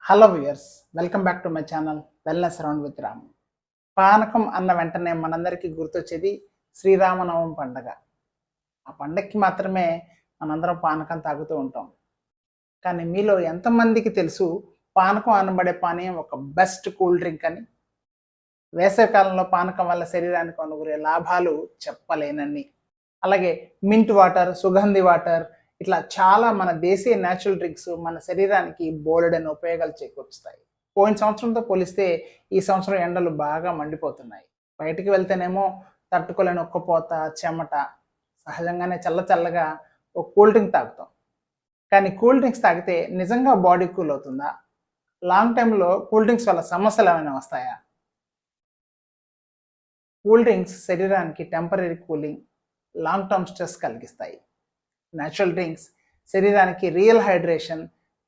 Hello viewers, welcome back to my channel wellness round with Ram. పానకం అన్న వెంటనే మనందరికీ గుర్తొచ్చేది శ్రీరామనవమి పండగ. ఆ పండగకి మాత్రమే మనందరం పానకం తాగుతూ ఉంటాం. కానీ మీలో ఎంతమందికి తెలుసు పానకం అనబడే పానీయం ఒక బెస్ట్ కూల్ డ్రింక్ అని? వేసవికాలంలో పానకం వల్ల శరీరానికి అనుగురే లాభాలు చెప్పలేనన్ని. అలాగే మింట్ వాటర్, సుగంధి వాటర్, ఇట్లా చాలా మన దేశీయ న్యాచురల్ డ్రింక్స్ మన శరీరానికి బోలెడని ఉపయోగాలు చేకూరుస్తాయి. పోయిన సంవత్సరంతో పోలిస్తే ఈ సంవత్సరం ఎండలు బాగా మండిపోతున్నాయి. బయటికి వెళ్తేనేమో తట్టుకోలేని ఉక్కపోత, చెమట, సహజంగానే చల్లగా ఒక కూల్ డ్రింక్ తాగుతాం. కానీ కూల్ డ్రింక్స్ తాగితే నిజంగా బాడీ కూల్ అవుతుందా? లాంగ్ టైంలో కూల్ డ్రింక్స్ వల్ల సమస్యలు ఏమైనా వస్తాయా? కూల్ డ్రింక్స్ శరీరానికి temporary cooling, long term stress కలిగిస్తాయి. న్యాచురల్ డ్రింక్స్ శరీరానికి రియల్ హైడ్రేషన్,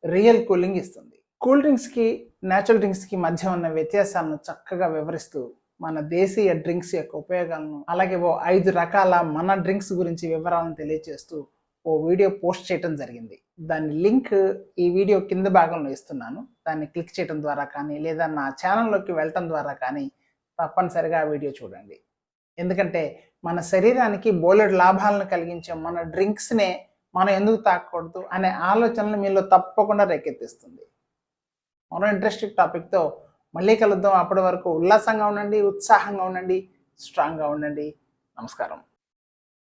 రియల్ కూలింగ్ ఇస్తుంది. కూల్ డ్రింక్స్కి న్యాచురల్ డ్రింక్స్కి మధ్య ఉన్న వ్యత్యాసాలను చక్కగా వివరిస్తూ మన దేశీయ డ్రింక్స్ యొక్క ఉపయోగాలను, అలాగే 5 రకాల మన డ్రింక్స్ గురించి వివరాలను తెలియజేస్తూ ఓ వీడియో పోస్ట్ చేయడం జరిగింది. దాని లింక్ ఈ వీడియో కింద భాగంలో ఇస్తున్నాను. దాన్ని క్లిక్ చేయడం ద్వారా కానీ లేదా నా ఛానల్లోకి వెళ్ళటం ద్వారా కానీ తప్పనిసరిగా ఆ వీడియో చూడండి. ఎందుకంటే మన శరీరానికి బోలెడు లాభాలను కలిగించే మన డ్రింక్స్నే మనం ఎందుకు తాగకూడదు అనే ఆలోచనలు మీలో తప్పకుండా రేకెత్తిస్తుంది. మరో ఇంట్రెస్టింగ్ టాపిక్తో మళ్ళీ కలుద్దాం. అప్పటి వరకు ఉల్లాసంగా ఉండండి, ఉత్సాహంగా ఉండండి, స్ట్రాంగ్గా ఉండండి. నమస్కారం.